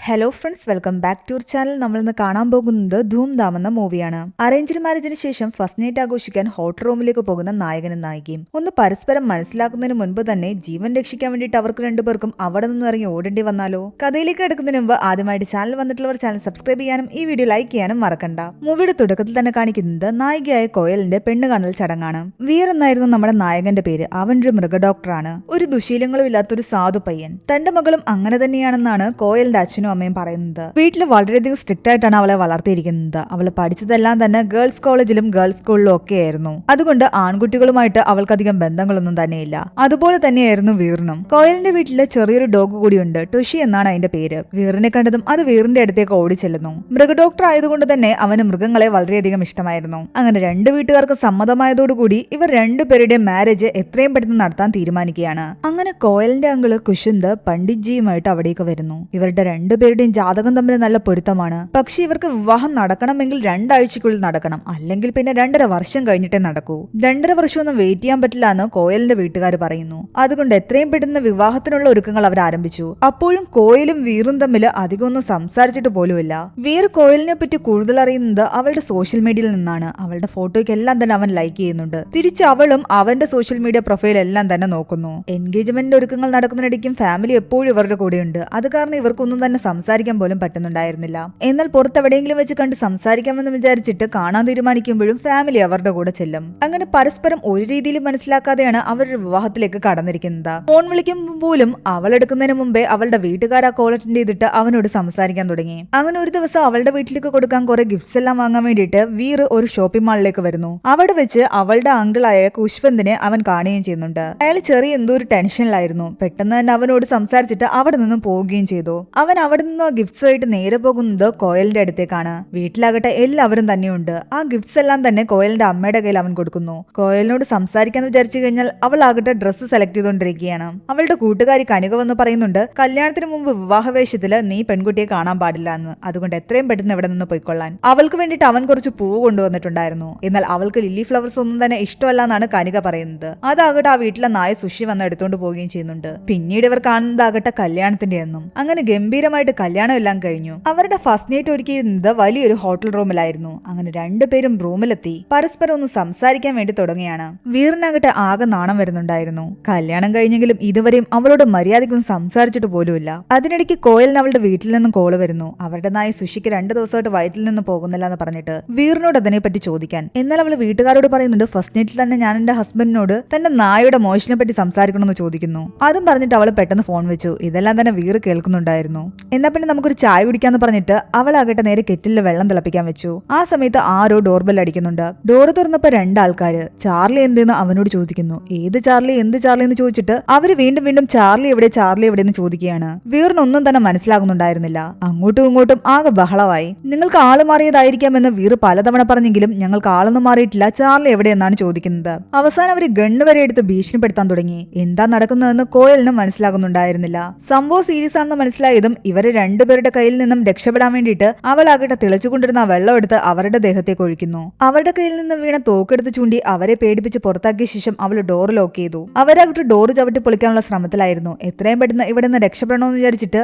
Hello friends, welcome back to our channel. നമ്മൾ ഇന്ന് കാണാൻ പോകുന്നത് ധൂംധാം എന്ന മൂവിയാണ്. അറേഞ്ച്ഡ് മാരേജിന് ശേഷം ഫസ്റ്റ് നൈറ്റ് ആഘോഷിക്കാൻ ഹോട്ടൽ റൂമിലേക്ക് പോകുന്ന നായകനും നായികയും ഒന്ന് പരസ്പരം മനസ്സിലാക്കുന്നതിന് മുൻപ് തന്നെ ജീവൻ രക്ഷിക്കാൻ വേണ്ടിയിട്ട് അവർക്ക് രണ്ടുപേർക്കും അവിടെ നിന്ന് ഇറങ്ങി ഓടേണ്ടി വന്നാലോ? കഥയിലേക്ക് എടുക്കുന്നതിന് മുമ്പ് ആദ്യമായിട്ട് ചാനൽ വന്നിട്ടുള്ളവർ ചാനൽ സബ്സ്ക്രൈബ് ചെയ്യാനും ഈ വീഡിയോ ലൈക്ക് ചെയ്യാനും മറക്കണ്ട. മൂവിയുടെ തുടക്കത്തിൽ തന്നെ കാണിക്കുന്നത് നായികയായ കോയലിന്റെ പെണ്ണ് കാണൽ ചടങ്ങാണ്. വീർ എന്നായിരുന്നു നമ്മുടെ നായകന്റെ പേര്. അവൻ ഒരു മൃഗ ഡോക്ടറാണ്. ഒരു ദുശീലങ്ങളും ഇല്ലാത്തൊരു സാധു പയ്യൻ. തന്റെ മകളും അങ്ങനെ തന്നെയാണെന്നാണ് കോയലിന്റെ അച്ഛനും അമ്മയും പറയുന്നത്. വീട്ടിൽ വളരെയധികം സ്ട്രിക്റ്റ് ആയിട്ടാണ് അവളെ വളർത്തിയിരിക്കുന്നത്. അവൾ പഠിച്ചതെല്ലാം തന്നെ ഗേൾസ് കോളേജിലും ഗേൾസ് സ്കൂളിലും ഒക്കെ ആയിരുന്നു. അതുകൊണ്ട് ആൺകുട്ടികളുമായിട്ട് അവൾക്കധികം ബന്ധങ്ങളൊന്നും തന്നെയില്ല. അതുപോലെ തന്നെയായിരുന്നു വീറിനും. കോയലിന്റെ വീട്ടില് ചെറിയൊരു ഡോഗ് കൂടിയുണ്ട്. ടുഷി എന്നാണ് അതിന്റെ പേര്. വീറിനെ കണ്ടതും അത് വീറിന്റെ അടുത്തേക്ക് ഓടിച്ചെല്ലുന്നു. മൃഗ ഡോക്ടർ ആയതുകൊണ്ട് തന്നെ അവന് മൃഗങ്ങളെ വളരെയധികം ഇഷ്ടമായിരുന്നു. അങ്ങനെ രണ്ട് വീട്ടുകാർക്ക് സമ്മതമായതോടുകൂടി ഇവർ രണ്ടുപേരുടെയും മാരേജ് എത്രയും പെട്ടെന്ന് നടത്താൻ തീരുമാനിക്കുകയാണ്. അങ്ങനെ കോയലിന്റെ അങ്കിള് കുശുന്ത് പണ്ഡിറ്റ്ജിയുമായിട്ട് അവിടേക്ക് വരുന്നു. ഇവരുടെ രണ്ടുപേരുടെയും ജാതകം തമ്മിൽ നല്ല പൊരുത്തമാണ്. പക്ഷെ ഇവർക്ക് വിവാഹം നടക്കണമെങ്കിൽ 2 ആഴ്ചക്കുള്ളിൽ നടക്കണം. അല്ലെങ്കിൽ പിന്നെ 2.5 വർഷം കഴിഞ്ഞിട്ടേ നടക്കൂ. 2.5 വർഷമൊന്നും വെയിറ്റ് ചെയ്യാൻ പറ്റില്ല എന്ന് കോയലിന്റെ വീട്ടുകാർ പറയുന്നു. അതുകൊണ്ട് എത്രയും പെട്ടെന്ന് വിവാഹത്തിനുള്ള ഒരുക്കങ്ങൾ അവർ ആരംഭിച്ചു. അപ്പോഴും കോയലും വീറും തമ്മിൽ അധികമൊന്നും സംസാരിച്ചിട്ട് പോലുമില്ല. വീർ കോയലിനെ പറ്റി കൂടുതൽ അറിയുന്നത് അവളുടെ സോഷ്യൽ മീഡിയയിൽ നിന്നാണ്. അവളുടെ ഫോട്ടോയ്ക്ക് എല്ലാം തന്നെ അവൻ ലൈക്ക് ചെയ്യുന്നുണ്ട്. തിരിച്ച് അവളും അവന്റെ സോഷ്യൽ മീഡിയ പ്രൊഫൈൽ എല്ലാം തന്നെ നോക്കുന്നു. എൻഗേജ്മെന്റ് ഒരുക്കങ്ങൾ നടക്കുന്നതിനിടയ്ക്കും ഫാമിലി എപ്പോഴും ഇവരുടെ കൂടെയുണ്ട്. അത് കാരണം ഇവർക്കൊന്നും തന്നെ സംസാരിക്കാൻ പോലും പറ്റുന്നുണ്ടായിരുന്നില്ല. എന്നാൽ പുറത്തെവിടെയെങ്കിലും വെച്ച് കണ്ട് സംസാരിക്കാമെന്ന് വിചാരിച്ചിട്ട് കാണാൻ തീരുമാനിക്കുമ്പോഴും ഫാമിലി അവരുടെ കൂടെ ചെല്ലും. അങ്ങനെ പരസ്പരം ഒരു രീതിയിലും മനസ്സിലാക്കാതെയാണ് അവരുടെ വിവാഹത്തിലേക്ക് കടന്നിരിക്കുന്നത്. ഫോൺ വിളിക്കുമ്പോൾ പോലും അവൾ എടുക്കുന്നതിന് മുമ്പേ അവളുടെ വീട്ടുകാരാ കോൾ അറ്റൻഡ് ചെയ്തിട്ട് അവനോട് സംസാരിക്കാൻ തുടങ്ങി. അങ്ങനെ ഒരു ദിവസം അവളുടെ വീട്ടിലേക്ക് കൊടുക്കാൻ കുറെ ഗിഫ്റ്റ്സ് എല്ലാം വാങ്ങാൻ വേണ്ടിയിട്ട് വീർ ഒരു ഷോപ്പിംഗ് മാളിലേക്ക് വരുന്നു. അവിടെ വെച്ച് അവളുടെ അങ്കിളായ കുശ്വന്തിനെ അവൻ കാണുകയും ചെയ്യുന്നുണ്ട്. അയാൾ ചെറിയ എന്തോ ഒരു ടെൻഷനിലായിരുന്നു. പെട്ടെന്ന് തന്നെ അവനോട് സംസാരിച്ചിട്ട് അവിടെ നിന്നും പോവുകയും ചെയ്തു. അവൻ അവിടെ നിന്ന് ഗിഫ്റ്റ്സ് ആയിട്ട് നേരെ പോകുന്നത് കോയലിന്റെ അടുത്തേക്കാണ്. വീട്ടിലാകട്ടെ എല്ലാവരും തന്നെയുണ്ട്. ആ ഗിഫ്റ്റ്സ് എല്ലാം തന്നെ കോയലിന്റെ അമ്മയുടെ കയ്യിൽ അവൻ കൊടുക്കുന്നു. കോയലിനോട് സംസാരിക്കാന്ന് വിചാരിച്ചു കഴിഞ്ഞാൽ അവളാകട്ടെ ഡ്രസ്സ് സെലക്ട് ചെയ്തുകൊണ്ടിരിക്കുകയാണ്. അവളുടെ കൂട്ടുകാരി കനിക വന്ന് പറയുന്നുണ്ട്, കല്യാണത്തിന് മുമ്പ് വിവാഹവേഷത്തില് നീ പെൺകുട്ടിയെ കാണാൻ പാടില്ല എന്ന്. അതുകൊണ്ട് എത്രയും പെട്ടെന്ന് ഇവിടെ നിന്ന് പോയിക്കൊള്ളാൻ. അവൾക്ക് വേണ്ടിയിട്ട് അവൻ കുറച്ച് പൂവ് കൊണ്ടുവന്നിട്ടുണ്ടായിരുന്നു. എന്നാൽ അവൾക്ക് ലില്ലി ഫ്ലവേഴ്സ് ഒന്നും തന്നെ ഇഷ്ടമല്ല എന്നാണ് കനിക പറയുന്നത്. അതാകട്ടെ ആ വീട്ടിലെ നായ സുഷി വന്ന് എടുത്തുകൊണ്ട് പോവുകയും ചെയ്യുന്നുണ്ട്. പിന്നീട് ഇവർ കാണുന്നതാകട്ടെ കല്യാണത്തിന്റെ എന്നും. അങ്ങനെ ഗംഭീരമായിട്ട് കല്യാണം എല്ലാം കഴിഞ്ഞു. അവരുടെ ഫസ്റ്റ് നൈറ്റ് ഒരുക്കിയിരുന്നത് വലിയൊരു ഹോട്ടൽ റൂമിലായിരുന്നു. അങ്ങനെ രണ്ടുപേരും റൂമിലെത്തി പരസ്പരം ഒന്ന് സംസാരിക്കാൻ വേണ്ടി തുടങ്ങിയാണ്. വീറിനാകട്ടെ ആകെ നാണം വരുന്നുണ്ടായിരുന്നു. കല്യാണം കഴിഞ്ഞെങ്കിലും ഇതുവരെയും അവളോട് മര്യാദയ്ക്കൊന്നും സംസാരിച്ചിട്ട് പോലുമില്ല. അതിനിടയ്ക്ക് കോയലിന് അവളുടെ വീട്ടിൽ നിന്നും കോള് വരുന്നു. അവരുടെ നായ സുഷിക്ക് 2 ദിവസമായിട്ട് വയറ്റിൽ നിന്ന് പോകുന്നില്ല എന്ന് പറഞ്ഞിട്ട് വീറിനോട് അതിനെപ്പറ്റി ചോദിക്കാൻ. എന്നാൽ അവൾ വീട്ടുകാരോട് പറയുന്നുണ്ട്, ഫസ്റ്റ് നൈറ്റിൽ തന്നെ ഞാൻ എന്റെ ഹസ്ബൻഡിനോട് തന്റെ നായയുടെ മോഷനെ പറ്റി സംസാരിക്കണമെന്ന് ചോദിക്കുന്നു. അതും പറഞ്ഞിട്ട് അവൾ പെട്ടെന്ന് ഫോൺ വെച്ചു. ഇതെല്ലാം തന്നെ വീർ കേൾക്കുന്നുണ്ടായിരുന്നു. എന്നാ പിന്നെ നമുക്കൊരു ചായ കുടിക്കാന്ന് പറഞ്ഞിട്ട് അവളാകട്ടെ നേരെ കെറ്റിലിൽ വെള്ളം തിളപ്പിക്കാൻ വെച്ചു. ആ സമയത്ത് ആരോ ഡോർബെൽ അടിക്കുന്നുണ്ട്. ഡോർ തുറന്നപ്പോ 2 ആൾക്കാര് ചാർലി എന്തെന്ന് അവനോട് ചോദിക്കുന്നു. ഏത് ചാർലി, എന്ത് ചാർലി എന്ന് ചോദിച്ചിട്ട് അവര് വീണ്ടും വീണ്ടും ചാർലി എവിടെ, ചാർലി എവിടെ എന്ന് ചോദിക്കുകയാണ്. വീറിനൊന്നും തന്നെ മനസ്സിലാകുന്നുണ്ടായിരുന്നില്ല. അങ്ങോട്ടും ഇങ്ങോട്ടും ആകെ ബഹളമായി. നിങ്ങൾക്ക് ആള് മാറിയതായിരിക്കാമെന്ന് വീർ പലതവണ പറഞ്ഞെങ്കിലും ഞങ്ങൾക്ക് ആളൊന്നും മാറിയിട്ടില്ല, ചാർലി എവിടെയെന്നാണ് ചോദിക്കുന്നത്. അവസാനം അവര് ഗണ്ണ് വരെ എടുത്ത് ഭീഷണിപ്പെടുത്താൻ തുടങ്ങി. എന്താ നടക്കുന്നതെന്ന് കോയലിനും മനസ്സിലാകുന്നുണ്ടായിരുന്നില്ല. സംഭവം സീരിയസ് ആണെന്ന് മനസ്സിലായതും ഇവരെ രണ്ടുപേരുടെ കയ്യിൽ നിന്നും രക്ഷപ്പെടാൻ വേണ്ടിയിട്ട് അവളാകട്ടെ തിളച്ചുകൊണ്ടിരുന്ന വെള്ളം എടുത്ത് അവരുടെ ദേഹത്തേക്ക് ഒഴിക്കുന്നു. അവരുടെ കയ്യിൽ നിന്ന് വീണ തോക്കെടുത്ത് ചൂണ്ടി അവരെ പേടിപ്പിച്ച് പുറത്താക്കിയ ശേഷം അവൾ ഡോർ ലോക്ക് ചെയ്തു. അവരാകട്ടെ ഡോർ ചവിട്ടി പൊളിക്കാനുള്ള ശ്രമത്തിലായിരുന്നു. എത്രയും പെട്ടെന്ന് ഇവിടെ നിന്ന് രക്ഷപ്പെടണമെന്ന് വിചാരിച്ചിട്ട്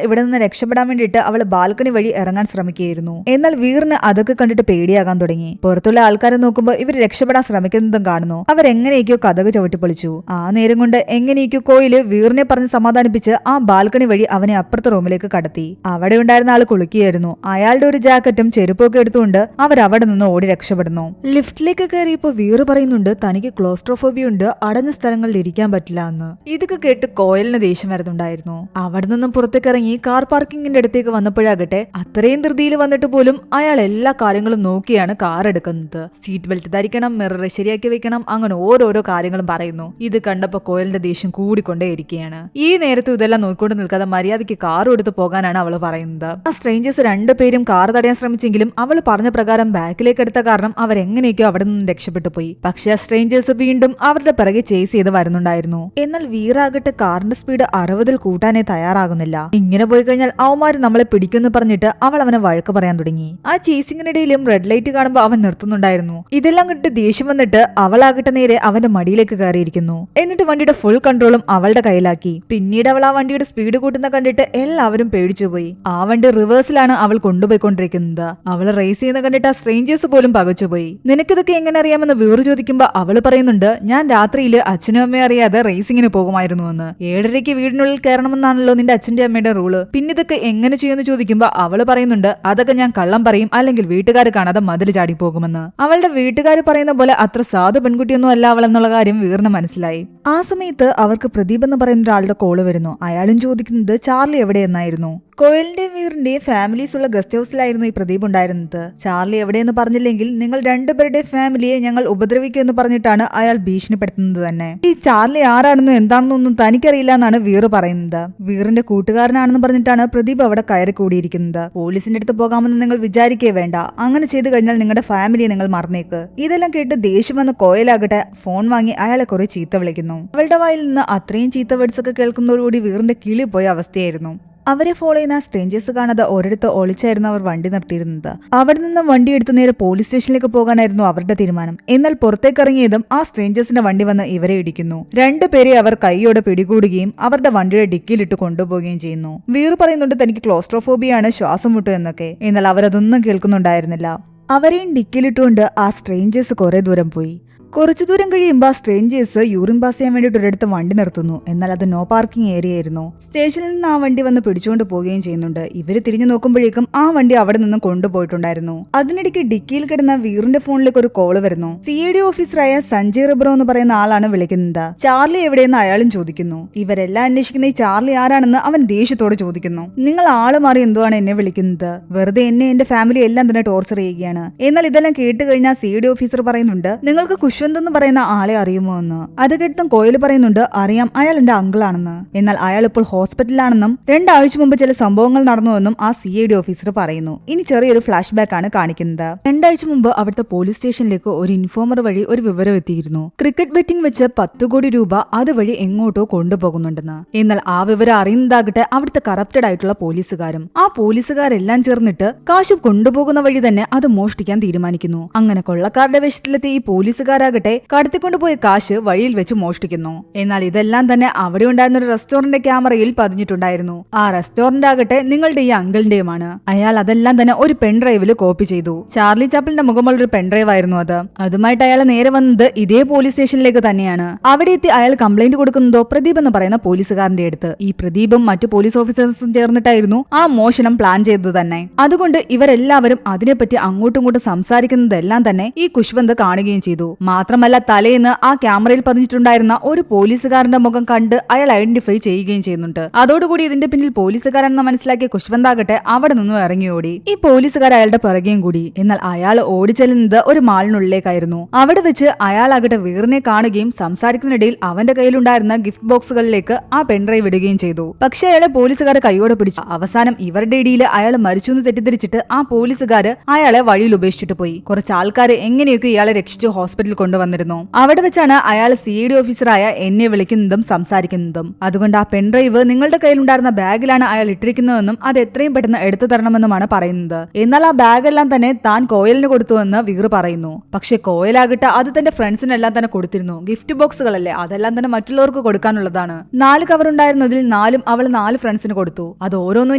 ഇവിടെ നിന്ന് രക്ഷപ്പെടാൻ വേണ്ടിയിട്ട് അവൾ ബാൽക്കണി വഴി ഇറങ്ങാൻ ശ്രമിക്കുകയായിരുന്നു. എന്നാൽ വീറിന് അതൊക്കെ കണ്ടിട്ട് പേടിയാകാൻ തുടങ്ങി. പുറത്തുള്ള ആൾക്കാരെ നോക്കുമ്പോൾ ഇവർ രക്ഷപ്പെടാൻ ശ്രമിക്കുന്നതും കാണുന്നു. അവരെങ്ങനെയൊക്കെയോ കഥക് ചവിട്ടി പൊളിച്ചു. ആ നേരം കൊണ്ട് എങ്ങനെയൊക്കെയോ കോയില് വീറിനെ പറഞ്ഞ് സമാധാനിപ്പിച്ച് ആ ബാൽക്കണി വഴി അവനെ അപ്പുറത്തെ റൂമിലേക്ക് കടത്തി. അവിടെ ഉണ്ടായിരുന്ന ആൾ കുളിക്കുകയായിരുന്നു. അയാളുടെ ഒരു ജാക്കറ്റും ചെരുപ്പൊക്കെ എടുത്തുകൊണ്ട് അവരവിടെ നിന്ന് ഓടി രക്ഷപ്പെടുന്നു. ലിഫ്റ്റിലേക്ക് കയറിയപ്പോ വീറ് പറയുന്നുണ്ട്, തനിക്ക് ക്ലോസ്ട്രോഫോബിയ ഉണ്ട്, അടഞ്ഞ സ്ഥലങ്ങളിൽ ഇരിക്കാൻ പറ്റില്ല എന്ന്. ഇതൊക്കെ കേട്ട് കോയലിന് ദേഷ്യം വരുന്നുണ്ടായിരുന്നു. അവിടെ നിന്നും പുറത്തേക്ക് ഇറങ്ങി കാർ പാർക്കിങ്ങിന്റെ അടുത്തേക്ക് വന്നപ്പോഴാകട്ടെ അത്രയും ധൃതിയിൽ വന്നിട്ട് പോലും അയാൾ എല്ലാ കാര്യങ്ങളും നോക്കിയാണ് കാർ എടുക്കുന്നത്. സീറ്റ് ബെൽറ്റ് ധരിക്കണം, മിറർ ശരിയാക്കി വെക്കണം, അങ്ങനെ ഓരോരോ കാര്യങ്ങളും പറയുന്നു. ഇത് കണ്ടപ്പോ കോയലിന്റെ ദേഷ്യം കൂടിക്കൊണ്ടേയിരിക്കുകയാണ്. ഈ നേരത്തും ഇതെല്ലാം നോക്കിക്കൊണ്ട് നിൽക്കാതെ മര്യാദയ്ക്ക് കാർ എടുത്ത് പോകാനാണ് അവൾ പറയുന്നത്. ആ സ്ട്രേഞ്ചേഴ്സ് 2 പേരും കാർ തടയാൻ ശ്രമിച്ചെങ്കിലും അവൾ പറഞ്ഞ പ്രകാരം ബാക്കിലേക്ക് എടുത്ത കാരണം അവരെങ്ങനെയൊക്കെയോ അവിടെ നിന്നും രക്ഷപ്പെട്ടു പോയി. പക്ഷെ ആ സ്ട്രേഞ്ചേഴ്സ് വീണ്ടും അവരുടെ പിറകെ ചേസ് ചെയ്ത് വരുന്നുണ്ടായിരുന്നു. എന്നാൽ വീറാകട്ടെ കാറിന്റെ സ്പീഡ് 60-ൽ കൂട്ടാനേ തയ്യാറാകുന്നില്ല. ഇങ്ങനെ പോയി കഴിഞ്ഞാൽ അവന്മാര് നമ്മളെ പിടിക്കുമെന്ന് പറഞ്ഞിട്ട് അവൾ അവനെ വഴക്ക് പറയാൻ തുടങ്ങി. ആ ചേസിങ്ങിനിടയിലും റെഡ് ലൈറ്റ് കാണുമ്പോൾ അവൻ നിർത്തുന്നുണ്ടായിരുന്നു. ഇതെല്ലാം കണ്ടിട്ട് ദേഷ്യം വന്നിട്ട് അവളാകട്ടെ നേരെ അവന്റെ മടിയിലേക്ക് കയറിയിരിക്കുന്നു. എന്നിട്ട് വണ്ടിയുടെ ഫുൾ കൺട്രോളും അവളുടെ കയ്യിലാക്കി. പിന്നീട് അവൾ ആ വണ്ടിയുടെ സ്പീഡ് കൂട്ടുന്ന കണ്ടിട്ട് എല്ലാവരും പേടിച്ചുപോയി. ആ വണ്ടി റിവേഴ്സിലാണ് അവൾ കൊണ്ടുപോയിക്കൊണ്ടിരിക്കുന്നത്. അവൾ റേസ് ചെയ്യുന്ന കണ്ടിട്ട് ആ സ്ട്രേഞ്ചേഴ്സ് പോലും പകച്ചുപോയി. നിനക്കിതൊക്കെ എങ്ങനെ അറിയാമെന്ന് വീറ് ചോദിക്കുമ്പോ അവള് പറയുന്നുണ്ട്, ഞാൻ രാത്രിയിൽ അച്ഛനും അമ്മയും അറിയാതെ റേസിങ്ങിന് പോകുമായിരുന്നു എന്ന്. 7:30 വീടിനുള്ളിൽ കയറണമെന്നാണല്ലോ നിന്റെ അച്ഛന്റെ അമ്മയുടെ റൂള്. പിന്നെ ഇതൊക്കെ എങ്ങനെ ചെയ്യുമെന്ന് ചോദിക്കുമ്പോ അവള് പറയുന്നുണ്ട്, അതൊക്കെ ഞാൻ കള്ളം പറയും, അല്ലെങ്കിൽ വീട്ടുകാർ കാണാതെ മതിൽ ചാടി പോകുമെന്ന്. അവളുടെ വീട്ടുകാർ പറയുന്ന പോലെ അത്ര സാധു പെൺകുട്ടിയൊന്നും അല്ല അവളെന്നുള്ള കാര്യം വീറിന് മനസ്സിലായി. ആ സമയത്ത് അവർക്ക് പ്രദീപ് എന്ന് പറയുന്ന ഒരാളുടെ കോള് വരുന്നു. അയാളും ചോദിക്കുന്നത് ചാർലി എവിടെയെന്നായിരുന്നു. കോയലിന്റെയും വീറിന്റെയും ഫാമിലീസ് ഉള്ള ഗസ്റ്റ് ഹൗസിലായിരുന്നു ഈ പ്രദീപ് ഉണ്ടായിരുന്നത്. ചാർലി എവിടെയെന്ന് പറഞ്ഞില്ലെങ്കിൽ നിങ്ങൾ രണ്ടുപേരുടെയും ഫാമിലിയെ ഞങ്ങൾ ഉപദ്രവിക്കുമെന്ന് പറഞ്ഞിട്ടാണ് അയാൾ ഭീഷണിപ്പെടുത്തുന്നത് തന്നെ. ഈ ചാർലി ആരാണെന്നും എന്താണെന്നൊന്നും തനിക്കറിയില്ല എന്നാണ് വീറ് പറയുന്നത്. വീറിന്റെ കൂട്ടുകാരനാണെന്ന് പറഞ്ഞിട്ടാണ് പ്രദീപ് അവിടെ കയറി കൂടിയിരിക്കുന്നത്. പോലീസിന്റെ അടുത്ത് പോകാമെന്ന് നിങ്ങൾ വിചാരിക്കേ വേണ്ട. അങ്ങനെ ചെയ്തു കഴിഞ്ഞാൽ നിങ്ങളുടെ ഫാമിലിയെ നിങ്ങൾ മറന്നേക്ക്. ഇതെല്ലാം കേട്ട് ദേഷ്യം വന്ന് കോയലാകട്ടെ ഫോൺ വാങ്ങി അയാളെ കുറെ ചീത്ത വിളിക്കുന്നു. അവളുടെ വായിൽ നിന്ന് അത്രയും ചീത്ത വേർഡ്സ് ഒക്കെ കേൾക്കുന്നതോടുകൂടി വീറിന്റെ കിളി പോയ അവസ്ഥയായിരുന്നു. അവരെ ഫോളോ ചെയ്യുന്ന സ്ട്രേഞ്ചേഴ്സ് കാണാതെ ഒരിടത്ത് ഒളിച്ചായിരുന്നു അവർ വണ്ടി നിർത്തിയിരുന്നത്. അവിടെ നിന്ന് വണ്ടി എടുത്ത് നേരെ പോലീസ് സ്റ്റേഷനിലേക്ക് പോകാനായിരുന്നു അവരുടെ തീരുമാനം. എന്നാൽ പുറത്തേക്ക് ഇറങ്ങിയതും ആ സ്ട്രേഞ്ചേഴ്സിന്റെ വണ്ടി വന്ന് ഇവരെ ഇടിക്കുന്നു. രണ്ടുപേരെ അവർ കൈയോടെ പിടികൂടുകയും അവരുടെ വണ്ടിയുടെ ഡിക്കിയിലിട്ട് കൊണ്ടുപോവുകയും ചെയ്യുന്നു. വീറ് പറയുന്നുണ്ട് തനിക്ക് ക്ലോസ്ട്രോഫോബിയാണ്, ശ്വാസം മുട്ടു എന്നൊക്കെ. എന്നാൽ അവരതൊന്നും കേൾക്കുന്നുണ്ടായിരുന്നില്ല. അവരെയും ഡിക്കിയിലിട്ടുകൊണ്ട് ആ സ്ട്രേഞ്ചേഴ്സ് കുറെ ദൂരം പോയി. കുറച്ചു ദൂരം കഴിയുമ്പോൾ സ്ട്രേഞ്ചേഴ്സ് യൂറിൻ പാസ് ചെയ്യാൻ വേണ്ടിയിട്ട് ഒരിടത്ത് വണ്ടി നിർത്തുന്നു. എന്നാൽ അത് നോ പാർക്കിംഗ് ഏരിയ ആയിരുന്നു. സ്റ്റേഷനിൽ നിന്ന് ആ വണ്ടി വന്ന് പിടിച്ചുകൊണ്ട് പോവുകയും ചെയ്യുന്നുണ്ട്. ഇവര് തിരിഞ്ഞു നോക്കുമ്പോഴേക്കും ആ വണ്ടി അവിടെ നിന്നും കൊണ്ടുപോയിട്ടുണ്ടായിരുന്നു. അതിനിടയ്ക്ക് ഡിക്കിയിൽ കിടന്ന വീറിന്റെ ഫോണിലേക്ക് ഒരു കോള് വരുന്നു. CID ഓഫീസറായ സഞ്ജയ് റിബ്രോ എന്ന് പറയുന്ന ആളാണ് വിളിക്കുന്നത്. ചാർലി എവിടെയെന്ന് അയാളും ചോദിക്കുന്നു. ഇവരെല്ലാം അന്വേഷിക്കുന്ന ഈ ചാർലി ആരാണെന്ന് അവൻ ദേഷ്യത്തോടെ ചോദിക്കുന്നു. നിങ്ങൾ ആള് മാറി എന്തുവാണ് എന്നെ വിളിക്കുന്നത്? വെറുതെ എന്റെ ഫാമിലി എല്ലാം തന്നെ ടോർച്ചർ ചെയ്യുകയാണ്. എന്നാൽ ഇതെല്ലാം കേട്ട് കഴിഞ്ഞാൽ CID ഓഫീസർ പറയുന്നുണ്ട്, നിങ്ങൾക്ക് യശ്വന്ത് പറയുന്ന ആളെ അറിയുമോ എന്ന്. അത് കേട്ടും കോയിൽ പറയുന്നുണ്ട്, അറിയാം, അയാൾ എന്റെ അങ്കിളാണെന്ന്. എന്നാൽ അയാൾ ഇപ്പോൾ ഹോസ്പിറ്റലിലാണെന്നും 2 ആഴ്ച മുമ്പ് ചില സംഭവങ്ങൾ നടന്നുവെന്നും ആ CID ഓഫീസർ പറയുന്നു. ഇനി ചെറിയൊരു ഫ്ലാഷ് ബാക്ക് ആണ് കാണിക്കുന്നത്. 2 ആഴ്ച മുമ്പ് അവിടുത്തെ പോലീസ് സ്റ്റേഷനിലേക്ക് ഒരു ഇൻഫോമർ വഴി ഒരു വിവരം എത്തിയിരുന്നു. ക്രിക്കറ്റ് ബെറ്റിംഗ് വെച്ച് 10 കോടി രൂപ അതുവഴി എങ്ങോട്ടോ കൊണ്ടുപോകുന്നുണ്ടെന്ന്. എന്നാൽ ആ വിവരം അറിയുന്നതാകട്ടെ അവിടുത്തെ കറപ്റ്റഡ് ആയിട്ടുള്ള പോലീസുകാരും. ആ പോലീസുകാരെല്ലാം ചേർന്നിട്ട് കാശ് കൊണ്ടുപോകുന്ന വഴി തന്നെ അത് മോഷ്ടിക്കാൻ തീരുമാനിക്കുന്നു. അങ്ങനെ കൊള്ളക്കാരുടെ വേഷത്തിലെത്തിയ ഈ പോലീസുകാരാകട്ടെ കടത്തിക്കൊണ്ടുപോയ കാശ് വഴിയിൽ വെച്ച് മോഷ്ടിക്കുന്നു. എന്നാൽ ഇതെല്ലാം തന്നെ അവിടെ ഉണ്ടായിരുന്ന ഒരു റെസ്റ്റോറന്റ് ക്യാമറയിൽ പതിഞ്ഞിട്ടുണ്ടായിരുന്നു. ആ റെസ്റ്റോറന്റ് ആകട്ടെ നിങ്ങളുടെ ഈ അങ്കിളിന്റെയുമാണ്. അയാൾ അതെല്ലാം തന്നെ ഒരു പെൻഡ്രൈവില് കോപ്പി ചെയ്തു. ചാർലി ചാപ്പിളിന്റെ മുഖമുള്ളൊരു പെൻഡ്രൈവ് ആയിരുന്നു അത്. അതുമായിട്ട് അയാൾ നേരെ വന്നത് ഇതേ പോലീസ് സ്റ്റേഷനിലേക്ക് തന്നെയാണ്. അവിടെ എത്തി അയാൾ കംപ്ലൈന്റ് കൊടുക്കുന്നതോ പ്രദീപ് എന്ന് പറയുന്ന പോലീസുകാരന്റെ അടുത്ത്. ഈ പ്രദീപും മറ്റു പോലീസ് ഓഫീസേഴ്സും ചേർന്നിട്ടായിരുന്നു ആ മോഷണം പ്ലാൻ ചെയ്തത് തന്നെ. അതുകൊണ്ട് ഇവരെല്ലാവരും അതിനെപ്പറ്റി അങ്ങോട്ടും ഇങ്ങോട്ടും സംസാരിക്കുന്നതെല്ലാം തന്നെ ഈ കുശ്വന്ത് കാണുകയും ചെയ്തു. മാത്രമല്ല തലേന്ന് ആ ക്യാമറയിൽ പതിഞ്ഞിട്ടുണ്ടായിരുന്ന ഒരു പോലീസുകാരന്റെ മുഖം കണ്ട് അയാൾ ഐഡന്റിഫൈ ചെയ്യുകയും ചെയ്യുന്നുണ്ട്. അതോടുകൂടി ഇതിന്റെ പിന്നിൽ പോലീസുകാരെന്ന് മനസ്സിലാക്കിയ കുശ്വന്താകട്ടെ അവിടെ നിന്നും ഇറങ്ങിയോടി. ഈ പോലീസുകാർ അയാളുടെ പിറകെയും കൂടി. എന്നാൽ അയാൾ ഓടിച്ചെല്ലുന്നത് ഒരു മാളിനുള്ളിലേക്കായിരുന്നു. അവിടെ വെച്ച് അയാളാകട്ടെ വീറിനെ കാണുകയും സംസാരിക്കുന്നതിനിടയിൽ അവന്റെ കയ്യിലുണ്ടായിരുന്ന ഗിഫ്റ്റ് ബോക്സുകളിലേക്ക് ആ പെൻഡ്രൈവ് ഇടുകയും ചെയ്തു. പക്ഷേ അയാളെ പോലീസുകാരെ കൈയോടെ പിടിച്ചു. അവസാനം ഇവരുടെ ഇടയിൽ അയാൾ മരിച്ചു എന്ന് തെറ്റിദ്ധരിച്ചിട്ട് ആ പോലീസുകാര് അയാളെ വഴിയിൽ ഉപേക്ഷിച്ചിട്ട് പോയി. കുറച്ച് ആൾക്കാർ എങ്ങനെയൊക്കെ ഇയാളെ രക്ഷിച്ചു ഹോസ്പിറ്റലിൽ കൊണ്ടുവന്നിരുന്നു. അവിടെ വെച്ചാണ് അയാൾ CID ഓഫീസറായ എന്നെ വിളിക്കുന്നതും സംസാരിക്കുന്നതും. അതുകൊണ്ട് ആ പെൻഡ്രൈവ് നിങ്ങളുടെ കയ്യിലുണ്ടായിരുന്ന ബാഗിലാണ് അയാൾ ഇട്ടിരിക്കുന്നതെന്നും അത് എത്രയും പെട്ടെന്ന് എടുത്തു തരണമെന്നുമാണ് പറയുന്നത്. എന്നാൽ ആ ബാഗെല്ലാം തന്നെ താൻ കോയലിന് കൊടുത്തുവെന്ന് വീറ് പറയുന്നു. പക്ഷെ കോയലാകട്ടെ അത് തന്റെ ഫ്രണ്ട്സിനെല്ലാം തന്നെ കൊടുത്തിരുന്നു. ഗിഫ്റ്റ് ബോക്സുകളല്ലേ, അതെല്ലാം തന്നെ മറ്റുള്ളവർക്ക് കൊടുക്കാനുള്ളതാണ്. 4 കവർ ഉണ്ടായിരുന്നതിൽ 4 അവൾ 4 ഫ്രണ്ട്സിന് കൊടുത്തു. അത് ഓരോന്നും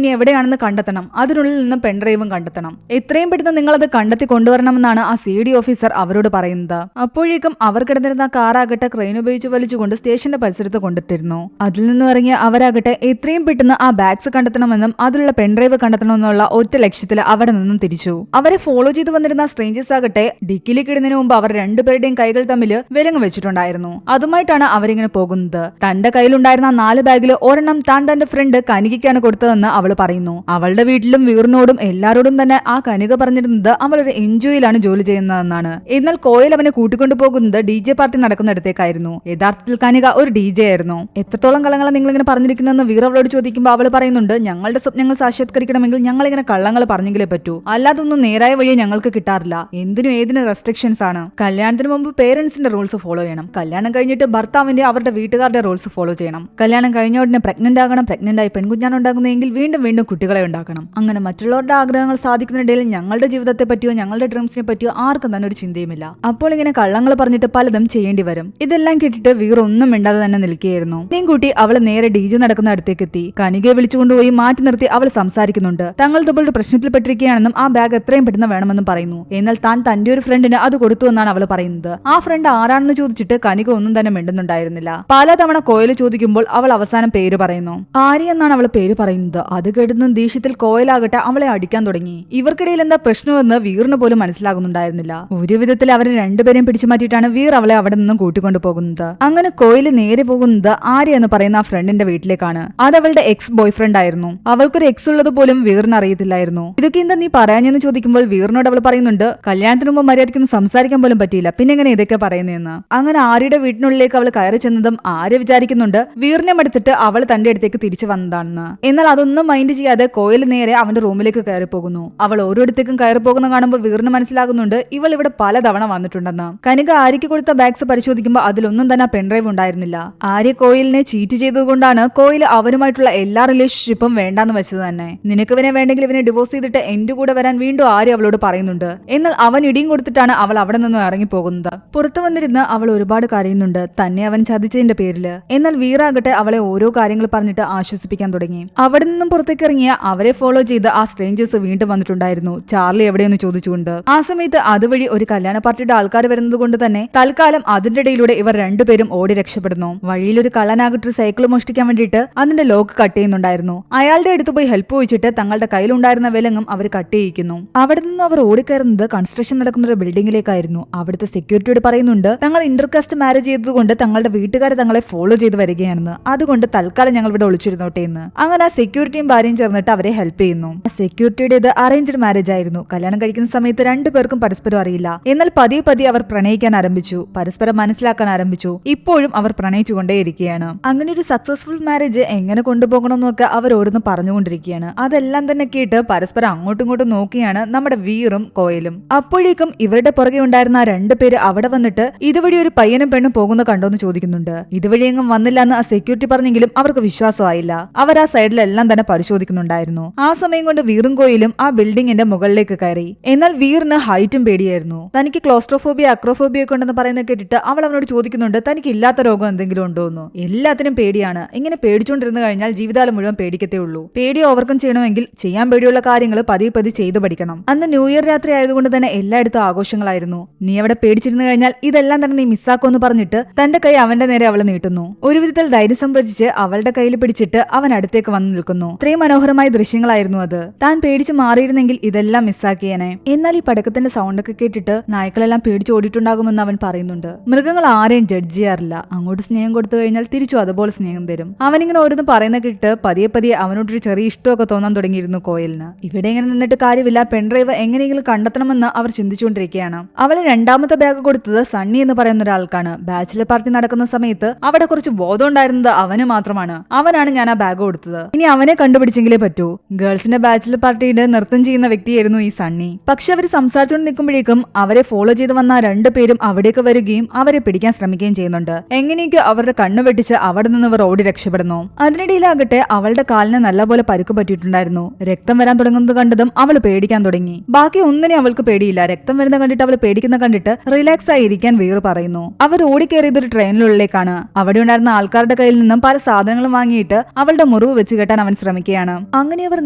ഇനി എവിടെയാണെന്ന് കണ്ടെത്തണം. അതിനുള്ളിൽ നിന്ന് പെൻഡ്രൈവും കണ്ടെത്തണം. എത്രയും പെട്ടെന്ന് നിങ്ങളത് കണ്ടെത്തി കൊണ്ടുവരണമെന്നാണ് ആ CID ഓഫീസർ അവരോട് പറയുന്നത്. അപ്പോഴേക്കും അവർ കിടന്നിരുന്ന കാറാകട്ടെ ക്രെയിൻ ഉപയോഗിച്ച് വലിച്ചുകൊണ്ട് സ്റ്റേഷന്റെ പരിസരത്ത് കൊണ്ടിട്ടിരുന്നു. അതിൽ നിന്നും ഇറങ്ങിയ അവരാകട്ടെ എത്രയും പെട്ടെന്ന് ആ ബാഗ്സ് കണ്ടെത്തണമെന്നും അതിലുള്ള പെൻഡ്രൈവ് കണ്ടെത്തണമെന്നുള്ള ഒറ്റ ലക്ഷ്യത്തിൽ അവിടെ നിന്നും തിരിച്ചു. അവരെ ഫോളോ ചെയ്ത് വന്നിരുന്ന സ്ട്രേഞ്ചേഴ്സ് ആകട്ടെ ഡിക്കിലേക്ക് ഇടുന്നതിന് മുമ്പ് അവർ രണ്ടുപേരുടെയും കൈകൾ തമ്മിൽ വിലങ്ങ് വെച്ചിട്ടുണ്ടായിരുന്നു. അതുമായിട്ടാണ് അവരിങ്ങനെ പോകുന്നത്. തന്റെ കയ്യിലുണ്ടായിരുന്ന 4 ബാഗിൽ ഒരെണ്ണം താൻ തന്റെ ഫ്രണ്ട് കനികയ്ക്കാണ് കൊടുത്തതെന്ന് അവൾ പറയുന്നു. അവളുടെ വീട്ടിലും വീറിനോടും എല്ലാരോടും തന്നെ ആ കനിക പറഞ്ഞിരുന്നത് അവൾ ഒരു എൻജോയിലാണ് ജോലി ചെയ്യുന്നതെന്നാണ്. എന്നാൽ കോയൽ അവനെ കൂട്ടിക്കൊണ്ടു പോകുന്നത് DJ പാർട്ടി നടക്കുന്നിടത്തേക്കായിരുന്നു. യഥാർത്ഥത്തിൽ കനിക ഒരു DJ ആയിരുന്നു. എത്രത്തോളം കള്ളങ്ങളെ നിങ്ങളിങ്ങനെ പറഞ്ഞിരിക്കുന്നതെന്ന് വീർ അവളോട് ചോദിക്കുമ്പോൾ അവൾ പറയുന്നുണ്ട്, ഞങ്ങളുടെ സ്വപ്നങ്ങൾ സാക്ഷാത്കരിക്കണമെങ്കിൽ ഞങ്ങളിങ്ങനെ കള്ളങ്ങൾ പറഞ്ഞെങ്കിലേ പറ്റൂ, അല്ലാതൊന്നും നേരായ വഴിയെ ഞങ്ങൾക്ക് കിട്ടാറില്ല. എന്തിനും ഏതിനും റെസ്ട്രിക്ഷൻസ് ആണ്. കല്യാണത്തിന് മുമ്പ് പേരൻസിന്റെ റൂൾസ് ഫോളോ ചെയ്യണം. കല്യാണം കഴിഞ്ഞിട്ട് ഭർത്താവിന്റെ അവരുടെ വീട്ടുകാരുടെ റൂൾസ് ഫോളോ ചെയ്യണം. കല്യാണം കഴിഞ്ഞ ഉടനെ പ്രഗ്നന്റ് ആകണം. പ്രഗ്നന്റ് ആയി പെൺകുഞ്ഞാണ് ഉണ്ടാകുന്നതെങ്കിൽ വീണ്ടും വീണ്ടും കുട്ടികളെ ഉണ്ടാക്കണം. അങ്ങനെ മറ്റുള്ളവരുടെ ആഗ്രഹങ്ങൾ സാധിക്കുന്നതിനിടയിൽ ഞങ്ങളുടെ ജീവിതത്തെ പറ്റിയോ ഞങ്ങളുടെ ഡ്രീംസിനെ പറ്റിയോ ആർക്കും തന്നെ ഒരു ചിന്തയുമില്ല. അപ്പോൾ ഇങ്ങനെ കള്ളം കള്ളങ്ങൾ പറഞ്ഞിട്ട് പലതും ചെയ്യേണ്ടി വരും. ഇതെല്ലാം കേട്ടിട്ട് വീർ ഒന്നും മിണ്ടാതെ തന്നെ നിൽക്കുകയായിരുന്നു. കൂട്ടി അവള് നേരെ DJ നടക്കുന്ന അടുത്തേക്ക് എത്തി. കനികയെ വിളിച്ചുകൊണ്ടുപോയി മാറ്റി നിർത്തി അവൾ സംസാരിക്കുന്നുണ്ട്. തങ്ങൾ തമ്മിൽ പ്രശ്നത്തിൽപ്പെട്ടിരിക്കുകയാണെന്നും ആ ബാഗ് എത്രയും പെട്ടെന്ന് വേണമെന്നും പറയുന്നു. എന്നാൽ താൻ തന്റെ ഒരു ഫ്രണ്ടിന് അത് കൊടുത്തു എന്നാണ് അവൾ പറയുന്നത്. ആ ഫ്രണ്ട് ആരാണെന്ന് ചോദിച്ചിട്ട് കനിക ഒന്നും തന്നെ മിണ്ടുന്നുണ്ടായിരുന്നില്ല. പലതവണ കോയൽ ചോദിക്കുമ്പോൾ അവൾ അവസാനം പേര് പറയുന്നു. ആര്യ എന്നാണ് അവൾ പേര് പറയുന്നത്. അത് കേട്ടുന്ന ദേഷ്യത്തിൽ കോയലാകട്ടെ അവളെ അടിക്കാൻ തുടങ്ങി. ഇവർക്കിടയിൽ എന്താ പ്രശ്നമെന്ന് വീറിന് പോലും മനസ്സിലാകുന്നുണ്ടായിരുന്നില്ല. ഒരു വിധത്തിൽ അവരെ രണ്ടുപേരെയും പിടിച്ചു മാറ്റിയിട്ടാണ് വീർ അവളെ അവിടെ നിന്നും കൂട്ടിക്കൊണ്ടു പോകുന്നത്. അങ്ങനെ കോയൽ നേരെ പോകുന്നത് ആര്യ എന്ന് പറയുന്ന ആ ഫ്രണ്ടിന്റെ വീട്ടിലേക്കാണ്. അത് അവളുടെ എക്സ് ബോയ് ഫ്രണ്ട് ആയിരുന്നു. അവൾക്കൊരു എക്സ് ഉള്ളത് പോലും വീറിന് അറിയത്തില്ലായിരുന്നു. ഇതൊക്കെ എന്താ നീ പറയാഞ്ഞെന്ന് ചോദിക്കുമ്പോൾ വീറിനോട് അവൾ പറയുന്നുണ്ട്, കല്യാണത്തിന് മുമ്പ് മര്യാദയ്ക്കൊന്നും സംസാരിക്കാൻ പോലും പറ്റിയില്ല, പിന്നെ എങ്ങനെ ഇതൊക്കെ പറയുന്നതെന്ന്. അങ്ങനെ ആര്യയുടെ വീട്ടിനുള്ളിലേക്ക് അവൾ കയറി ചെന്നതും ആര്യ വിചാരിക്കുന്നുണ്ട് വീറിനെ മടുത്തിട്ട് അവൾ തന്റെ അടുത്തേക്ക് തിരിച്ചു വന്നതാണെന്ന്. എന്നാൽ അതൊന്നും മൈൻഡ് ചെയ്യാതെ കോയൽ നേരെ അവന്റെ റൂമിലേക്ക് കയറി പോകുന്നു. അവൾ ഓരോരുത്തേക്കും കയറി പോകുന്ന കാണുമ്പോൾ വീറിന് മനസ്സിലാകുന്നുണ്ട് ഇവൾ ഇവിടെ പലതവണ വന്നിട്ടുണ്ടെന്ന്. കനിക ആര്യയ്ക്ക് കൊടുത്ത ബാഗ്സ് പരിശോധിക്കുമ്പോൾ അതിലൊന്നും തന്നെ പെൻഡ്രൈവ് ഉണ്ടായിരുന്നില്ല. ആര്യ കോയിലിനെ ചീറ്റ് ചെയ്തതുകൊണ്ടാണ് കോയിൽ അവനുമായിട്ടുള്ള എല്ലാ റിലേഷൻഷിപ്പും വേണ്ടാന്ന് വെച്ചത് തന്നെ. നിനക്ക് ഇവനെ വേണ്ടെങ്കിൽ ഇവനെ ഡിവോഴ്സ് ചെയ്തിട്ട് എന്റെ കൂടെ വരാൻ വീണ്ടും ആര്യ അവളോട് പറയുന്നുണ്ട്. എന്നാൽ അവൻ ഇടിയും കൊടുത്തിട്ടാണ് അവൾ അവിടെ നിന്നും ഇറങ്ങി പോകുന്നത്. പുറത്തു വന്നിരുന്ന് അവൾ ഒരുപാട് കരയുന്നുണ്ട്, തന്നെ അവൻ ചതിച്ചതിന്റെ പേരില്. എന്നാൽ വീറാകട്ടെ അവളെ ഓരോ കാര്യങ്ങൾ പറഞ്ഞിട്ട് ആശ്വസിപ്പിക്കാൻ തുടങ്ങി. അവിടെ നിന്നും പുറത്തേക്ക് ഇറങ്ങിയ അവരെ ഫോളോ ചെയ്ത് ആ സ്ട്രേഞ്ചേഴ്സ് വീണ്ടും വന്നിട്ടുണ്ടായിരുന്നു, ചാർലി എവിടെയെന്ന് ചോദിച്ചുകൊണ്ട്. ആ സമയത്ത് അതുവഴി ഒരു കല്യാണ പാർട്ടിയുടെ ആൾക്കാർ വരുന്നത് കൊണ്ട് തന്നെ തൽക്കാലം അതിന്റെ ഇടയിലൂടെ ഇവർ രണ്ടുപേരും ഓടി രക്ഷപ്പെടുന്നു. വഴിയിൽ ഒരു കള്ളനാകട്ടെ സൈക്കിൾ മോഷ്ടിക്കാൻ വേണ്ടിയിട്ട് അതിന്റെ ലോക്ക് കട്ട് ചെയ്യുന്നുണ്ടായിരുന്നു. അയാളുടെ അടുത്ത് പോയി ഹെൽപ്പ് ചോദിച്ചിട്ട് തങ്ങളുടെ കയ്യിലുണ്ടായിരുന്ന വിലങ്ങും അവർ കട്ട് ചെയ്യിക്കുന്നു. അവിടെ നിന്ന് അവർ ഓടിക്കയറുന്നത് കൺസ്ട്രക്ഷൻ നടക്കുന്ന ഒരു ബിൽഡിംഗിലേക്കായിരുന്നു. അവിടുത്തെ സെക്യൂരിറ്റിയോട് പറയുന്നുണ്ട് തങ്ങൾ ഇന്റർകാസ്റ്റ് മാരേജ് ചെയ്തതുകൊണ്ട് തങ്ങളുടെ വീട്ടുകാരെ തങ്ങളെ ഫോളോ ചെയ്ത് വരികയാണെന്ന്, അതുകൊണ്ട് തൽക്കാലം ഞങ്ങൾ ഇവിടെ ഒളിച്ചിരുന്നോട്ടെ എന്ന്. അങ്ങനെ ആ സെക്യൂരിറ്റിയും ഭാര്യയും ചേർന്നിട്ട് അവരെ ഹെൽപ്പ് ചെയ്യുന്നു. സെക്യൂരിറ്റിയുടേത് അറേഞ്ച്ഡ് മാരേജ് ആയിരുന്നു. കല്യാണം കഴിക്കുന്ന സമയത്ത് രണ്ടുപേർക്കും പരസ്പരം അറിയില്ല. എന്നാൽ പതിയെ പതിയെ അവർ പ്രണയിക്കാൻ ആരംഭിച്ചു, പരസ്പരം മനസ്സിലാക്കാൻ ആരംഭിച്ചു. ഇപ്പോഴും അവർ പ്രണയിച്ചുകൊണ്ടേയിരിക്കുകയാണ്. അങ്ങനെ ഒരു സക്സസ്ഫുൾ മാരേജ് എങ്ങനെ കൊണ്ടുപോകണമെന്നൊക്കെ അവർ ഓരോന്ന് പറഞ്ഞുകൊണ്ടിരിക്കുകയാണ്. അതെല്ലാം തന്നെ കേട്ട് പരസ്പരം അങ്ങോട്ടും ഇങ്ങോട്ടും നോക്കിയാണ് നമ്മുടെ വീറും കോയലും. അപ്പോഴേക്കും ഇവരുടെ പുറകെ ഉണ്ടായിരുന്ന ആ രണ്ടുപേര് അവിടെ വന്നിട്ട് ഇതുവഴി ഒരു പയ്യനും പെണ്ണും പോകുന്ന കണ്ടോന്ന് ചോദിക്കുന്നുണ്ട്. ഇതുവഴിയെങ്ങും വന്നില്ല എന്ന് ആ സെക്യൂരിറ്റി പറഞ്ഞെങ്കിലും അവർക്ക് വിശ്വാസമായില്ല. അവർ ആ സൈഡിലെല്ലാം തന്നെ പരിശോധിക്കുന്നുണ്ടായിരുന്നു. ആ സമയം കൊണ്ട് വീറും കോയിലും ആ ബിൽഡിങ്ങിന്റെ മുകളിലേക്ക് കയറി. എന്നാൽ വീറിന് ഹൈറ്റും പേടിയായിരുന്നു. തനിക്ക് ക്ലോസ്ട്രോഫോബിയ അക്രോഫോബിയ ഒക്കെ ഉണ്ടെന്ന് പറയുന്നത് കേട്ടിട്ട് അവൾ അവനോട് ചോദിക്കുന്നുണ്ട് തനിക്ക് ഇല്ലാത്ത രോഗം എന്തെങ്കിലും ഉണ്ടോന്ന്. എല്ലാത്തിനും പേടിയാണ്. ഇങ്ങനെ പേടിച്ചോണ്ടിരുന്നു കഴിഞ്ഞാൽ ജീവിതകാലം മുഴുവൻ പേടിക്കത്തേ ഉള്ളൂ. പേടി ഓവർകം ചെയ്യണമെങ്കിൽ ചെയ്യാൻ പേടിയുള്ള കാര്യങ്ങൾ പതിയെ പതി ചെയ്തു പഠിക്കണം. അന്ന് ന്യൂ ഇയർ രാത്രി ആയതുകൊണ്ട് തന്നെ എല്ലായിടത്തും ആഘോഷങ്ങളായിരുന്നു. നീ അവിടെ പേടിച്ചിരുന്നു കഴിഞ്ഞാൽ ഇതെല്ലാം തന്നെ നീ മിസ്സാക്കുമെന്ന് പറഞ്ഞിട്ട് തന്റെ കൈ അവന്റെ നേരെ അവൾ നീട്ടുന്നു. ഒരു വിധത്തിൽ ധൈര്യം സംഭരിച്ച് അവളുടെ കയ്യിൽ പിടിച്ചിട്ട് അവൻ അടുത്തേക്ക് വന്നു നിൽക്കുന്നു. ഇത്രയും മനോഹരമായ ദൃശ്യങ്ങളായിരുന്നു അത്. താൻ പേടിച്ച് മാറിയിരുന്നെങ്കിൽ ഇതെല്ലാം മിസ്സാക്കിയേനെ. എന്നാൽ ഈ പടക്കത്തിന്റെ സൗണ്ട് ഒക്കെ കേട്ടിട്ട് നായ്ക്കളെല്ലാം പേടിച്ച് ഓടിയിട്ടുണ്ടാകുമെന്ന് അവൻ പറയുന്നുണ്ട്. മൃഗങ്ങൾ ആരെയും ജഡ്ജ് ചെയ്യാറില്ല. അങ്ങോട്ട് സ്നേഹം കൊടുത്തു കഴിഞ്ഞാൽ തിരിച്ചു അതുപോലെ സ്നേഹം തരും. അവനിങ്ങനെ ഓരോന്ന് പറയുന്ന കേട്ട് പതിയെ പതിയെ അവനോടൊരു ചെറിയ ഇഷ്ടമൊക്കെ തോന്നാൻ തുടങ്ങിയിരുന്നു കോയലിന്. ഇവിടെ ഇങ്ങനെ നിന്നിട്ട് കാര്യമില്ല, പെൺഡ്രൈവ് എങ്ങനെയെങ്കിലും കണ്ടെത്തണമെന്ന് അവർ ചിന്തിച്ചുകൊണ്ടിരിക്കുകയാണ്. അവള് രണ്ടാമത്തെ ബാഗ് കൊടുത്തത് സണ്ണി എന്ന് പറയുന്ന ഒരാൾക്കാണ്. ബാച്ചിലർ പാർട്ടി നടക്കുന്ന സമയത്ത് അവിടെ കുറച്ച് ബോധം ഉണ്ടായിരുന്നത് അവന് മാത്രമാണ്. അവനാണ് ഞാൻ ആ ബാഗ് കൊടുത്തത്. ഇനി അവനെ കണ്ടുപിടിച്ചെങ്കിലേ പറ്റൂ. ഗേൾസിന്റെ ബാച്ചിലർ പാർട്ടിയുടെ നൃത്തം ചെയ്യുന്ന വ്യക്തിയായിരുന്നു ഈ സണ്ണി. പക്ഷെ അവർ സംസാരിച്ചുകൊണ്ട് നിൽക്കുമ്പോഴേക്കും അവരെ ഫോളോ ചെയ്ത് വന്ന രണ്ടുപേരും അവിടേക്ക് വരികയും അവരെ പിടിക്കാൻ ശ്രമിക്കുകയും ചെയ്യുന്നുണ്ട്. എങ്ങനെയൊക്കെ അവരുടെ കണ്ണു വെട്ടിച്ച് അവിടെ നിന്ന് അവർ ഓടി രക്ഷപ്പെടുന്നു. അതിനിടയിലാകട്ടെ അവളുടെ കാലിന് നല്ലപോലെ പരുക്ക് പറ്റിയിട്ടുണ്ടായിരുന്നു. രക്തം വരാൻ തുടങ്ങുന്നത് കണ്ടതും അവൾ പേടിക്കാൻ തുടങ്ങി. ബാക്കി ഒന്നിനെ അവൾക്ക് പേടിയില്ല. രക്തം വരുന്ന കണ്ടിട്ട് അവൾ പേടിക്കുന്ന കണ്ടിട്ട് റിലാക്സ് ആയി ഇരിക്കാൻ വീർ പറയുന്നു. അവർ ഓടിക്കേറിയത് ഒരു ട്രെയിനിനുള്ളിലേക്കാണ്. അവിടെ ഉണ്ടായിരുന്ന ആൾക്കാരുടെ കയ്യിൽ നിന്നും പല സാധനങ്ങളും വാങ്ങിയിട്ട് അവളുടെ മുറിവ് വെച്ച് കെട്ടാൻ അവൻ ശ്രമിക്കുകയാണ്. അങ്ങനെ അവർ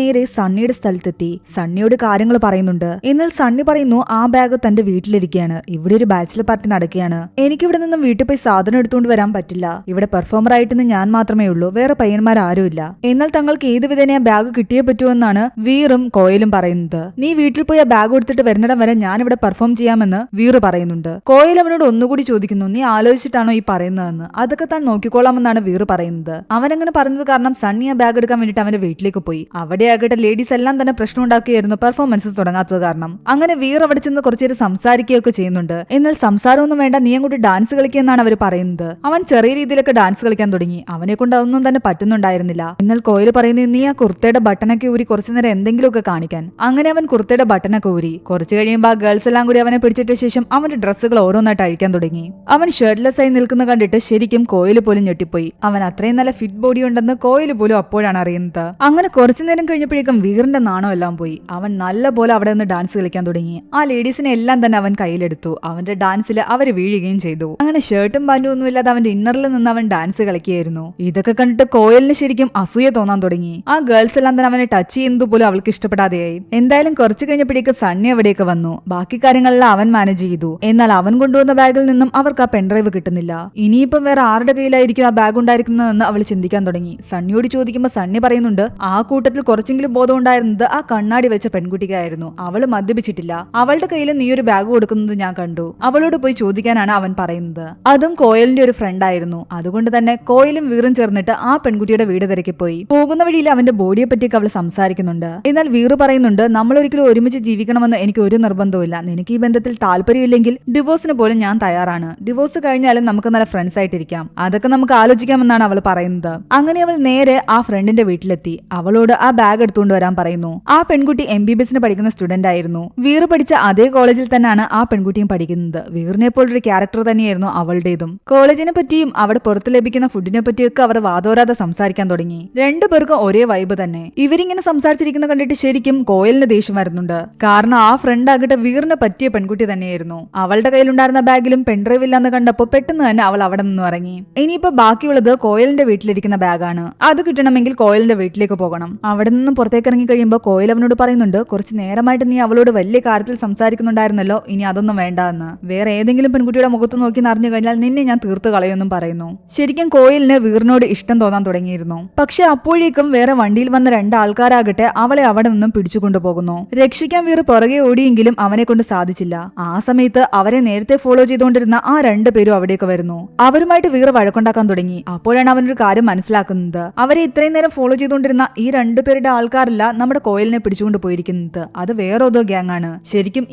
നേരെ സണ്ണിയുടെ സ്ഥലത്തെത്തി. സണ്ണിയോട് കാര്യങ്ങൾ പറയുന്നുണ്ട്. എന്നാൽ സണ്ണി പറയുന്നു ആ ബാഗ് തന്റെ വീട്ടിലിരിക്കുകയാണ്. ഇവിടെ ഒരു ബാച്ചിലർ പാർട്ടി നടക്കുകയാണ്. എനിക്കിവിടെ നിന്നും വീട്ടിൽ പോയി സാധനം എടുത്തുകൊണ്ട് വരാൻ പറ്റില്ല. ഇവിടെ പെർഫോമർ ആയിട്ട് ഞാൻ മാത്രമേ ഉള്ളൂ, വേറെ പയ്യന്മാരാരുമില്ല. എന്നാൽ തങ്ങൾക്ക് ഏത് വിധേന ആ ബാഗ് കിട്ടിയേ പറ്റുമെന്നാണ് വീറും കോയലും പറയുന്നത്. നീ വീട്ടിൽ പോയി ആ ബാഗ് എടുത്തിട്ട് വരുന്നിടം വരെ ഞാൻ ഇവിടെ പെർഫോം ചെയ്യാമെന്ന് വീറ് പറയുന്നുണ്ട്. കോയൽ അവനോട് ഒന്നുകൂടി ചോദിക്കുന്നു, നീ ആലോചിച്ചിട്ടാണോ ഈ പറയുന്നതെന്ന്. അതൊക്കെ താൻ നോക്കിക്കോളാമെന്നാണ് വീറ് പറയുന്നത്. അവനങ്ങനെ പറഞ്ഞത് കാരണം സണ്ണി ആ ബാഗ് എടുക്കാൻ വേണ്ടിട്ട് അവന്റെ വീട്ടിലേക്ക് പോയി. അവിടെ ആകട്ടെ ലേഡീസ് എല്ലാം തന്നെ പ്രശ്നം ഉണ്ടാക്കുകയായിരുന്നു പെർഫോമൻസ് തുടങ്ങാത്തത് കാരണം. അങ്ങനെ വീർ അവിടെ ചെന്ന് കുറച്ചേരം സംസാരിക്കുകയൊക്കെ ചെയ്യുന്നുണ്ട്. എന്നാൽ സംസാരമൊന്നും വേണ്ട, നീ അങ്ങോട്ട് ഡാൻസ് കളിക്കുകയെന്നാണ് അവർ പറയുന്നത്. അവൻ ചെറിയ രീതിയിലൊക്കെ ഡാൻസ് കളിക്കാൻ തുടങ്ങി. അവനെ കൊണ്ട് അതൊന്നും തന്നെ പറ്റുന്നുണ്ടായിരുന്നില്ല. എന്നാൽ കോയിൽ പറയുന്നു, നീ ആ കുർത്തയുടെ ബട്ടണൊക്കെ ഊരി കുറച്ചു നേരം എന്തെങ്കിലുമൊക്കെ കാണിക്കാൻ. അങ്ങനെ അവൻ കുർത്തയുടെ ബട്ടണൊക്കെ ഊരി. കുറച്ചു കഴിയുമ്പോൾ ആ ഗേൾസ് എല്ലാം കൂടി അവനെ പിടിച്ചിട്ട ശേഷം അവന്റെ ഡ്രസ്സുകൾ ഓരോന്നായിട്ട് അഴിക്കാൻ തുടങ്ങി. അവൻ ഷർട്ട്ലെസ് ആയി നിൽക്കുന്ന കണ്ടിട്ട് ശരിക്കും കോയിൽ പോലും ഞെട്ടിപ്പോയി. അവൻ അത്രയും നല്ല ഫിറ്റ് ബോഡി ഉണ്ടെന്ന് കോയിൽ പോലും അപ്പോഴാണ് അറിയുന്നത്. അങ്ങനെ കുറച്ചു നേരം കഴിഞ്ഞപ്പോഴേക്കും വീറിന്റെ നാണം എല്ലാം പോയി. അവൻ നല്ല പോലെ അവിടെ നിന്ന് ഡാൻസ് കളിക്കാൻ തുടങ്ങി. ആ ലേഡീസിനെ എല്ലാം തന്നെ അവൻ കയ്യിലെടുത്തു. അവന്റെ ഡാൻസിൽ അവർ വീഴുകയും ചെയ്തു. അങ്ങനെ ഷർട്ടും പാന്റും ഒന്നും ഇല്ലാതെ അവന്റെ ഇന്നറിൽ നിന്ന് അവൻ ഡാൻസ് കളിക്കുകയായിരുന്നു. ഇതൊക്കെ കണ്ടിട്ട് കോയലിന് ശരിക്കും അസൂയ തോന്നാൻ തുടങ്ങി. ആ ഗേൾസ് എല്ലാം തന്നെ അവനെ ടച്ച് ചെയ്യുന്നത് പോലും അവൾക്ക് ഇഷ്ടപ്പെടാതെയായി. എന്തായാലും കുറച്ചു കഴിഞ്ഞപ്പോഴേക്ക് സണ്ണി അവിടേക്ക് വന്നു. ബാക്കി കാര്യങ്ങളെല്ലാം അവൻ മാനേജ് ചെയ്തു. എന്നാൽ അവൻ കൊണ്ടുവന്ന ബാഗിൽ നിന്നും അവർക്ക് ആ പെൻഡ്രൈവ് കിട്ടുന്നില്ല. ഇനിയിപ്പം വേറെ ആരുടെ കയ്യിലായിരിക്കും ആ ബാഗ് ഉണ്ടായിരിക്കുന്നതെന്ന് അവൾ ചിന്തിക്കാൻ തുടങ്ങി. സണ്ണിയോട് ചോദിക്കുമ്പോൾ സണ്ണി പറയുന്നുണ്ട് ആ കൂട്ടത്തിൽ കുറച്ചെങ്കിലും ബോധം ഉണ്ടായിരുന്നത് ആ കണ്ണാടി വെച്ച പെൺകുട്ടിക്കായിരുന്നു. അവള് മദ്യപിച്ചിട്ടില്ല. അവളുടെ കയ്യിൽ നീ ഒരു ബാഗ് കൊടുക്കുന്നത് ഞാൻ കണ്ടു. അവളോട് പോയി ചോദിക്കാനാണ് അവൻ പറയുന്നത്. അതും കോയലിന്റെ ഒരു ഫ്രണ്ട് ആയിരുന്നു. അതുകൊണ്ട് തന്നെ കോയലും വീറും ചേർന്നിട്ട് ആ പെൺകുട്ടിയുടെ വീട് തിരക്കി പോയി. പോകുന്ന വഴിയിൽ അവന്റെ ബോഡിയെ പറ്റിയൊക്കെ അവൾ സംസാരിക്കുന്നുണ്ട്. എന്നാൽ വീറ് പറയുന്നുണ്ട് നമ്മൾ ഒരിക്കലും ഒരുമിച്ച് ജീവിക്കണമെന്ന് എനിക്ക് ഒരു നിർബന്ധവുമില്ല. നിനക്ക് ഈ ബന്ധത്തിൽ താല്പര്യമില്ലെങ്കിൽ ഡിവോഴ്സിന് പോലും ഞാൻ തയ്യാറാണ്. ഡിവോഴ്സ് കഴിഞ്ഞാലും നമുക്ക് നല്ല ഫ്രണ്ട്സ് ആയിട്ടിരിക്കാം. അതൊക്കെ നമുക്ക് ആലോചിക്കാമെന്നാണ് അവൾ പറയുന്നത്. അങ്ങനെ അവൾ നേരെ ആ ഫ്രണ്ടിന്റെ വീട്ടിലെത്തി. അവളോട് ആ ബാഗ് എടുത്തുകൊണ്ട് വരാൻ പറയുന്നു. ആ പെൺകുട്ടി MBBS പഠിക്കുന്ന സ്റ്റുഡന്റ് ആയിരുന്നു. വീറ് പഠിച്ച അതേ കോളേജിൽ തന്നെയാണ് ആ പെൺകുട്ടിയും പഠിക്കുന്നത്. വീറിനെ പോലൊരു ക്യാരക്ടർ തന്നെയായിരുന്നു അവളുടേതും. കോളേജിനെ പറ്റിയും അവിടെ പുറത്ത് ലഭിക്കുന്ന ഫുഡിനെ പറ്റിയൊക്കെ അവർ വാദോരാതെ സംസാരിക്കാൻ തുടങ്ങി. രണ്ടുപേർക്കും ഒരേ വൈബ് തന്നെ. ഇവരിങ്ങനെ സംസാരിച്ചിരിക്കുന്ന കണ്ടിട്ട് ശരിക്കും കോയലിന് ദേഷ്യം വരുന്നുണ്ട്. കാരണം ആ ഫ്രണ്ട് ആകട്ടെ വീറിന് പറ്റിയ പെൺകുട്ടി തന്നെയായിരുന്നു. അവളുടെ കയ്യിലുണ്ടായിരുന്ന ബാഗിലും പെൻഡ്രൈവ് ഇല്ലാന്ന് കണ്ടപ്പോൾ പെട്ടെന്ന് തന്നെ അവൾ അവിടെ നിന്നും ഇറങ്ങി. ഇനിയിപ്പോ ബാക്കിയുള്ളത് കോയലിന്റെ വീട്ടിലിരിക്കുന്ന ബാഗാണ്. അത് കിട്ടണമെങ്കിൽ കോയലിന്റെ വീട്ടിലേക്ക് പോകണം. അവിടെ നിന്നും പുറത്തേക്ക് ഇറങ്ങി കഴിയുമ്പോൾ കോയൽ അവനോട് പറയുന്നുണ്ട് കുറച്ച് നേരമായിട്ട് നീ അവളോട് വലിയ കാര്യത്തിൽ സംസാരിക്കുന്നുണ്ടായിരുന്നല്ലോ, ഇനി അതൊന്നും വേണ്ട എന്ന്. വേറെ ഏതെങ്കിലും പെൺകുട്ടിയുടെ മുഖത്ത് നോക്കി അറിഞ്ഞു കഴിഞ്ഞാൽ നിന്നെ ഞാൻ തീർത്ത് കളയുമെന്നും പറയുന്നു. ശരിക്കും കോയലിന് വീറിനോട് ഇഷ്ടം തോന്നാൻ തുടങ്ങിയിരുന്നു. പക്ഷെ അപ്പോഴേക്കും വേറെ വണ്ടിയിൽ വന്ന രണ്ടാൾക്കാരാകട്ടെ അവളെ അവിടെ നിന്നും പിടിച്ചുകൊണ്ടുപോകുന്നു. രക്ഷിക്കാൻ വീറ് പുറകെ ഓടിയെങ്കിലും അവനെ കൊണ്ട് സാധിച്ചില്ല. ആ സമയത്ത് അവരെ നേരത്തെ ഫോളോ ചെയ്തുകൊണ്ടിരുന്ന ആ രണ്ടുപേരും അവിടേക്ക് വരുന്നു. അവരുമായിട്ട് വീറ് വഴക്കുണ്ടാക്കാൻ തുടങ്ങി. അപ്പോഴാണ് അവനൊരു കാര്യം മനസ്സിലാക്കുന്നത്. അവരെ ഇത്രയും നേരം ഫോളോ ചെയ്തുകൊണ്ടിരുന്ന ഈ രണ്ടുപേരുടെ ആൾക്കാരല്ല നമ്മുടെ കോയലിനെ പിടിച്ചുകൊണ്ട് പോയിരിക്കുന്നത്. അത് വേറേതോ ഗ്യാങ് ആണ്. ശരിക്കും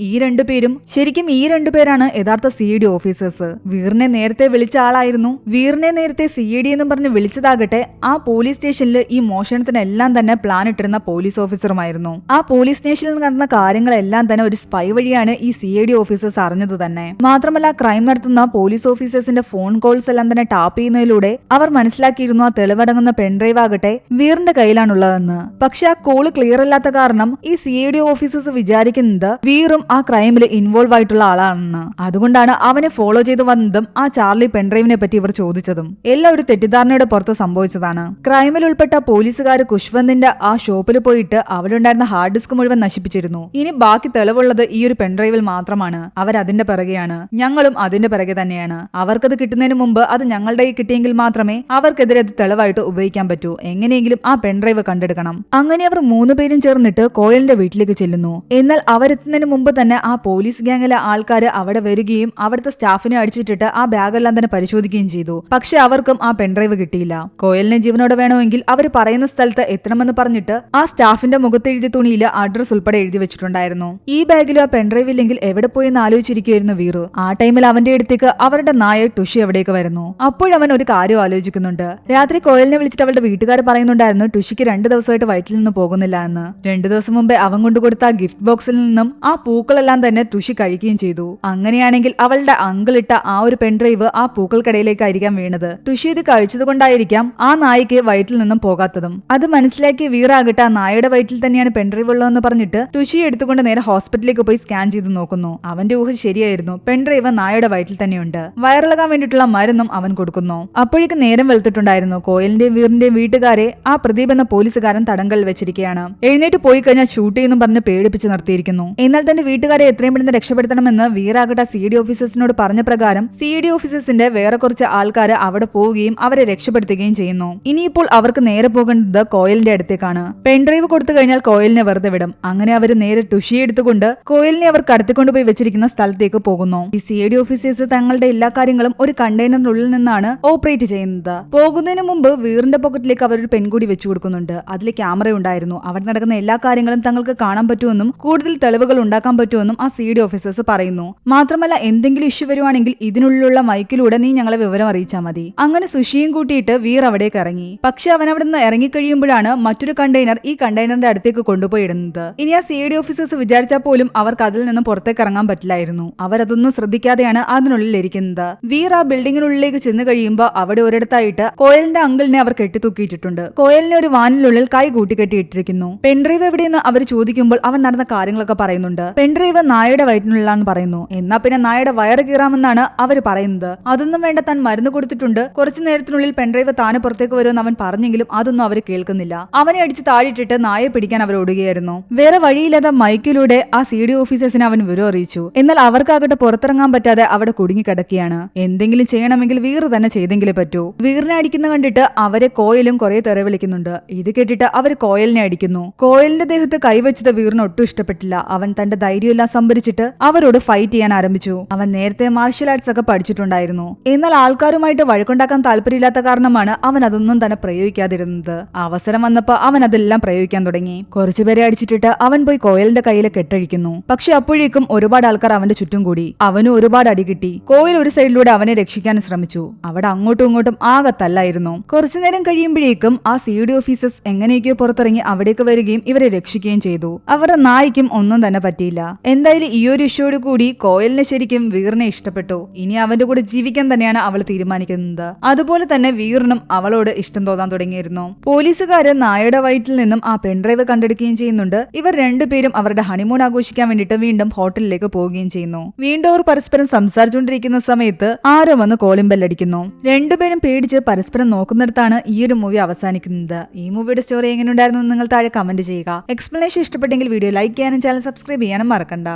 ഈ രണ്ടുപേരാണ് യഥാർത്ഥ CID ഓഫീസേഴ്സ്. വീറിനെ നേരത്തെ വിളിച്ച ആളായിരുന്നു. വീറിനെ നേരത്തെ CID എന്നും പറഞ്ഞ് വിളിച്ചതാകട്ടെ ആ പോലീസ് സ്റ്റേഷനിൽ ഈ മോഷണത്തിനെല്ലാം തന്നെ പ്ലാൻ ഇട്ടിരുന്ന പോലീസ് ഓഫീസറുമായിരുന്നു. ആ പോലീസ് സ്റ്റേഷനിൽ നടന്ന കാര്യങ്ങളെല്ലാം തന്നെ ഒരു സ്പൈ വഴിയാണ് ഈ CID ഓഫീസേഴ്സ് അറിഞ്ഞത് തന്നെ. മാത്രമല്ല ക്രൈം നടത്തുന്ന പോലീസ് ഓഫീസേഴ്സിന്റെ ഫോൺ കോൾസ് എല്ലാം തന്നെ ടാപ്പ് ചെയ്യുന്നതിലൂടെ അവർ മനസ്സിലാക്കിയിരുന്നു ആ തെളിവടങ്ങുന്ന പെൻഡ്രൈവ് ആകട്ടെ വീറിന്റെ കയ്യിലാണുള്ളതെന്ന്. പക്ഷെ ആ കോള് ക്ലിയർ അല്ലാത്ത കാരണം ഈ CID ഓഫീസേഴ്സ് വിചാരിക്കുന്നത് വീറും ആ ക്രൈമിൽ ഇൻവോൾവ് ആയിട്ടുള്ള ആളാണെന്ന്. അതുകൊണ്ടാണ് അവനെ ഫോളോ ചെയ്ത് വന്നതും ആ ചാർലി പെൻഡ്രൈവിനെ പറ്റി ഇവർ ചോദിച്ചതും. എല്ലാം ഒരു തെറ്റിദ്ധാരണയുടെ പുറത്ത് സംഭവിച്ചതാണ്. ക്രൈമിൽ ഉൾപ്പെട്ട പോലീസുകാർ കുഷ്വന്തിന്റെ ആ ഷോപ്പിൽ പോയിട്ട് അവിടെ ഉണ്ടായിരുന്ന ഹാർഡ് ഡിസ്ക് മുഴുവൻ നശിപ്പിച്ചിരുന്നു. ഇനി ബാക്കി തെളിവുള്ളത് ഈ ഒരു പെൻഡ്രൈവിൽ മാത്രമാണ്. അവരതിന്റെ പിറകെയാണ്. ഞങ്ങളും അതിന്റെ പിറകെ തന്നെയാണ്. അവർക്കത് കിട്ടുന്നതിന് മുമ്പ് അത് ഞങ്ങളുടെ കിട്ടിയെങ്കിൽ മാത്രമേ അവർക്കെതിരെ അത് തെളിവായിട്ട് ഉപയോഗിക്കാൻ പറ്റൂ. എങ്ങനെയെങ്കിലും ആ പെൻഡ്രൈവ് കണ്ടെടുക്കണം. അങ്ങനെ അവർ 3 പേരും ചേർന്നിട്ട് കോയലിന്റെ വീട്ടിലേക്ക് ചെല്ലുന്നു. എന്നാൽ അവരെത്തുന്നതിന് മുമ്പ് തന്നെ ആ പോലീസ് ഗ്യാങ്ങിലെ ആൾക്കാർ അവിടെ വരികയും അവിടുത്തെ സ്റ്റാഫിനെ അടിച്ചിട്ടിട്ട് ആ ബാഗെല്ലാം തന്നെ പരിശോധിക്കുകയും ചെയ്തു. പക്ഷെ അവർക്കും ആ പെൻഡ്രൈവ് കിട്ടിയില്ല. കോയലിനെ ജീവനോടെ വേണമെങ്കിൽ അവർ പറയുന്ന സ്ഥലത്ത് എത്തണമെന്ന് പറഞ്ഞിട്ട് ആ സ്റ്റാഫിന്റെ മുഖത്തെഴുതിയ തുണിയിൽ അഡ്രസ് ഉൾപ്പെടെ എഴുതി വെച്ചിട്ടുണ്ടായിരുന്നു. ഈ ബാഗിലും ആ പെൻഡ്രൈവ് ഇല്ലെങ്കിൽ എവിടെ പോയെന്ന് ആലോചിച്ചിരിക്കുകയായിരുന്നു വീറു. ആ ടൈമിൽ അവന്റെ അടുത്തേക്ക് അവരുടെ നായ ടുഷി എവിടേക്ക് വരുന്നു. അപ്പോഴവൻ ഒരു കാര്യം ആലോചിക്കുന്നുണ്ട്. രാത്രി കോയലിനെ വിളിച്ചിട്ട് അവളുടെ വീട്ടുകാർ പറയുന്നുണ്ടായിരുന്നു ടുഷിക്ക് 2 ദിവസമായിട്ട് വയറ്റിൽ നിന്ന് പോകുന്നില്ല എന്ന്. 2 ദിവസം മുമ്പേ അവൻ കൊണ്ടുകൊടുത്ത ഗിഫ്റ്റ് ബോക്സിൽ നിന്നും ആ പൂക്കളെല്ലാം തന്നെ ടുഷി കഴിക്കുകയും ചെയ്തു. അങ്ങനെയാണെങ്കിൽ അവളുടെ അങ്കിൾ ഇട്ട ആ ഒരു പെൻഡ്രൈവ് ആ പൂക്കൾക്കിടയിലേക്കായിരിക്കാം വീണത്. ടുഷി ഇത് കഴിച്ചത് കൊണ്ടായിരിക്കാം ആ നായ്ക്ക് വയറ്റിൽ നിന്നും പോകാത്തതും. അത് മനസ്സിലാക്കിയ വീറാകട്ടെ ആ നായയുടെ വയറ്റിൽ തന്നെയാണ് പെൻഡ്രൈവ് ഉള്ളതെന്ന് പറഞ്ഞിട്ട് ടുഷിയെ എടുത്തുകൊണ്ട് നേരെ ഹോസ്പിറ്റലിലേക്ക് പോയി സ്കാൻ ചെയ്ത് നോക്കുന്നു. അവന്റെ ഊഹം ശരിയായിരുന്നു. പെൻഡ്രൈവ് നായയുടെ വയറ്റിൽ തന്നെയുണ്ട്. വയറിളകാൻ വേണ്ടിയിട്ടുള്ള മരുന്നും അവൻ കൊടുക്കുന്നു. അപ്പോഴേക്ക് നേരം വെളുത്തിട്ടുണ്ടായിരുന്നു. കോയലിന്റെയും വീറിന്റെയും വീട്ടുകാരെ ആ പ്രദീപ് എന്ന പോലീസുകാരൻ തടങ്കലിൽ വെച്ചിരിക്കുകയാണ്. എഴുന്നേറ്റ് പോയി കഴിഞ്ഞാൽ ഷൂട്ട് ചെയ്യുന്നു പറഞ്ഞ് പേടിപ്പിച്ച് നിർത്തിയിരിക്കുന്നു. എന്നാൽ തന്റെ വീട്ടുകാരെ എത്രയും പെട്ടെന്ന് രക്ഷപ്പെടുത്തണമെന്ന് വീറാകട്ടെ CID ഓഫീസേഴ്സിനോട് പറഞ്ഞ പ്രകാരം CID ഓഫീസേഴ്സിന്റെ വേറെ കുറച്ച് ആൾക്കാർ അവിടെ പോവുകയും അവരെ രക്ഷപ്പെടുത്തുകയും ചെയ്യുന്നു. ഇനിയിപ്പോൾ അവർക്ക് നേരെ പോകേണ്ടത് കോയലിന്റെ അടുത്തേക്കാണ്. പെൻഡ്രൈവ് കൊടുത്തു കഴിഞ്ഞാൽ കോയലിനെ വെറുതെ വിടും. അങ്ങനെ അവർ നേരെ ടുഷിയെ എടുത്തുകൊണ്ട് കോയലിനെ അവർ കടത്തിക്കൊണ്ടുപോയി വെച്ചിരിക്കുന്ന സ്ഥലത്തേക്ക് പോകുന്നു. ഈ CID ഓഫീസേഴ്സ് തങ്ങളുടെ എല്ലാ കാര്യങ്ങളും ഒരു കണ്ടെയ്നറിനുള്ളിൽ നിന്നാണ് ഓപ്പറേറ്റ് ചെയ്യുന്നത്. പോകുന്നതിന് മുമ്പ് വീറിന്റെ പോക്കറ്റിലേക്ക് അവർ ഒരു പെൺകൂടി വെച്ചു കൊടുക്കുന്നുണ്ട്. അതിൽ ക്യാമറ ഉണ്ടായിരുന്നു. അവിടെ നടക്കുന്ന എല്ലാ കാര്യങ്ങളും തങ്ങൾക്ക് കാണാൻ പറ്റുമെന്നും കൂടുതൽ തെളിവുകൾ ഉണ്ടാക്കാൻ പറ്റുമെന്നും ആ CID ഓഫീസേഴ്സ് പറയുന്നു. മാത്രമല്ല എന്തെങ്കിലും ഇഷ്യൂ വരുവാണെങ്കിൽ ഇതിനുള്ളിലുള്ള മൈക്കിലൂടെ നീ ഞങ്ങളെ വിവരം അറിയിച്ചാൽ മതി. അങ്ങനെ സുഷിയും കൂട്ടിയിട്ട് വീർ അവിടേക്ക് ഇറങ്ങി. പക്ഷെ അവൻ അവിടെ നിന്ന് ഇറങ്ങിക്കഴിയുമ്പോഴാണ് മറ്റൊരു കണ്ടെയ്നർ ഈ കണ്ടെയ്നറിന്റെ അടുത്തേക്ക് കൊണ്ടുപോയി ഇടുന്നത്. ഇനി ആ CID ഓഫീസേഴ്സ് വിചാരിച്ചാൽ പോലും അവർക്ക് അതിൽ നിന്ന് പുറത്തേക്ക് ഇറങ്ങാൻ പറ്റില്ലായിരുന്നു. അവരതൊന്നും ശ്രദ്ധിക്കാതെയാണ് അതിനുള്ളിൽ ഇരിക്കുന്നത്. വീർ ആ ബിൽഡിങ്ങിനുള്ളിലേക്ക് ചെന്ന് കഴിയുമ്പോൾ അവിടെ ഒരിടത്തായിട്ട് കോയലിന്റെ അങ്കിളിനെ അവർ കെട്ടിത്തൂക്കിയിട്ടുണ്ട്. കോയലിനെ ഒരു വാനിനുള്ളിൽ കൈ കൂട്ടിക്കെട്ടിയിട്ടിരിക്കുന്നു. പെൻഡ്രൈവ് എവിടെയെന്ന് അവർ ചോദിക്കുമ്പോൾ അവൻ നടന്ന കാര്യങ്ങളൊക്കെ പറയുന്നുണ്ട്. പെൻഡ്രൈവ് നായയുടെ വയറ്റിനുള്ളിലാണെന്ന് പറയുന്നു. എന്നാ പിന്നെ നായയുടെ വയറ് കീറാമെന്നാണ് അവര് പറയുന്നത്. അതൊന്നും വേണ്ട, താൻ മരുന്ന് കൊടുത്തിട്ടുണ്ട്, കുറച്ചു നേരത്തിനുള്ളിൽ പെൺഡ്രൈവ് താന് പുറത്തേക്ക് വരുമെന്ന് അവൻ പറഞ്ഞെങ്കിലും അതൊന്നും അവര് കേൾക്കുന്നില്ല. അവനെ അടിച്ച് താഴിട്ടിട്ട് നായയെ പിടിക്കാൻ അവർ ഓടുകയായിരുന്നു. വേറെ വഴിയില്ലാതെ മൈക്കിലൂടെ ആ CD ഓഫീസേഴ്സിനെ അവൻ വിവരം അറിയിച്ചു. എന്നാൽ അവർക്കാകട്ടെ പുറത്തിറങ്ങാൻ പറ്റാതെ അവിടെ കുടുങ്ങിക്കിടക്കുകയാണ്. എന്തെങ്കിലും ചെയ്യണമെങ്കിൽ വീർ തന്നെ ചെയ്തെങ്കിലേ പറ്റൂ. വീറിനെ അടിക്കുന്ന കണ്ടിട്ട് അവരെ കോയലും കുറെ തെറി വിളിക്കുന്നുണ്ട്. ഇത് കേട്ടിട്ട് അവര് കോയലിനെ അടിക്കുന്നു. കോയലിന്റെ ദേഹത്ത് കൈവച്ചത് വീറിന് ഒട്ടും ഇഷ്ടപ്പെട്ടില്ല. അവൻ തന്റെ ധൈര്യമെല്ലാം സംഭരിച്ചിട്ട് അവരോട് ഫൈറ്റ് ചെയ്യാൻ ആരംഭിച്ചു. അവൻ നേരത്തെ മാർഷ്യൽ ആർട്സ് ഒക്കെ പഠിച്ചിട്ടുണ്ടായിരുന്നു. എന്നാൽ ആൾക്കാരുമായിട്ട് വഴക്കുണ്ടാക്കാൻ താല്പര്യമില്ലാത്ത കാരണമാണ് അവൻ അതൊന്നും തന്നെ പ്രയോഗിക്കാതിരുന്നത്. അവസരം വന്നപ്പോ അവൻ അതെല്ലാം പ്രയോഗിക്കാൻ തുടങ്ങി. കുറച്ചുപേരെ അടിച്ചിട്ടിട്ട് അവൻ പോയി കോയലിന്റെ കയ്യിലെ കെട്ടഴിക്കുന്നു. പക്ഷെ അപ്പോഴേക്കും ഒരുപാട് ആൾക്കാർ അവന്റെ ചുറ്റും കൂടി. അവനും ഒരുപാട് അടി കിട്ടി. കോയൽ ഒരു സൈഡിലൂടെ അവനെ രക്ഷിക്കാൻ ശ്രമിച്ചു. അവിടെ അങ്ങോട്ടും ഇങ്ങോട്ടും ആകെ തല്ലായിരുന്നു. കുറച്ചുനേരം കഴിയുമ്പോഴേക്കും ആ CD ഓഫീസേഴ്സ് എങ്ങനെയൊക്കെയോ പുറത്തിറങ്ങി അവിടേക്ക് വരികയും ഇവരെ രക്ഷിക്കുകയും ചെയ്തു. അവരുടെ നായിക്കും ഒന്നും തന്നെ പറ്റിയില്ല. എന്തായാലും ഈ ഒരു ഇഷ്യോട് കൂടി കോയലിനെ ശരിക്കും വീറിനെ ഇഷ്ടപ്പെട്ടു. ഇനി അവന്റെ കൂടെ ജീവിക്കാൻ തന്നെയാണ് അവൾ തീരുമാനിക്കുന്നത്. അതുപോലെ തന്നെ വീറിനും അവളോട് ഇഷ്ടം തോന്നാൻ തുടങ്ങിയിരുന്നു. പോലീസുകാര് നായയുടെ വയറ്റിൽ നിന്നും ആ പെൺഡ്രൈവ് കണ്ടെടുക്കുകയും ചെയ്യുന്നുണ്ട്. ഇവർ രണ്ടുപേരും അവരുടെ ഹണിമൂൺ ആഘോഷിക്കാൻ വേണ്ടിയിട്ട് വീണ്ടും ഹോട്ടലിലേക്ക് പോവുകയും ചെയ്യുന്നു. വീണ്ടും അവർ പരസ്പരം സംസാരിച്ചുകൊണ്ടിരിക്കുന്ന സമയത്ത് ആരോ വന്ന് കോളിംഗ് ബെല്ലടിക്കുന്നു. രണ്ടുപേരും പേടിച്ച് പരസ്പരം നോക്കുന്നിടത്താണ് ഈ ഒരു മൂവി അവസാനിക്കുന്നത്. ഈ മൂവിയുടെ സ്റ്റോറി എങ്ങനെയുണ്ടായിരുന്നു നിങ്ങൾ താഴെ കമന്റ് ചെയ്യുക. എക്സ്പ്ലനേഷൻ ഇഷ്ടപ്പെട്ടെങ്കിൽ വീഡിയോ ലൈക്ക് ചെയ്യാനും ചാനൽ സബ്സ്ക്രൈബ് ചെയ്യാനും മറക്കണ്ട.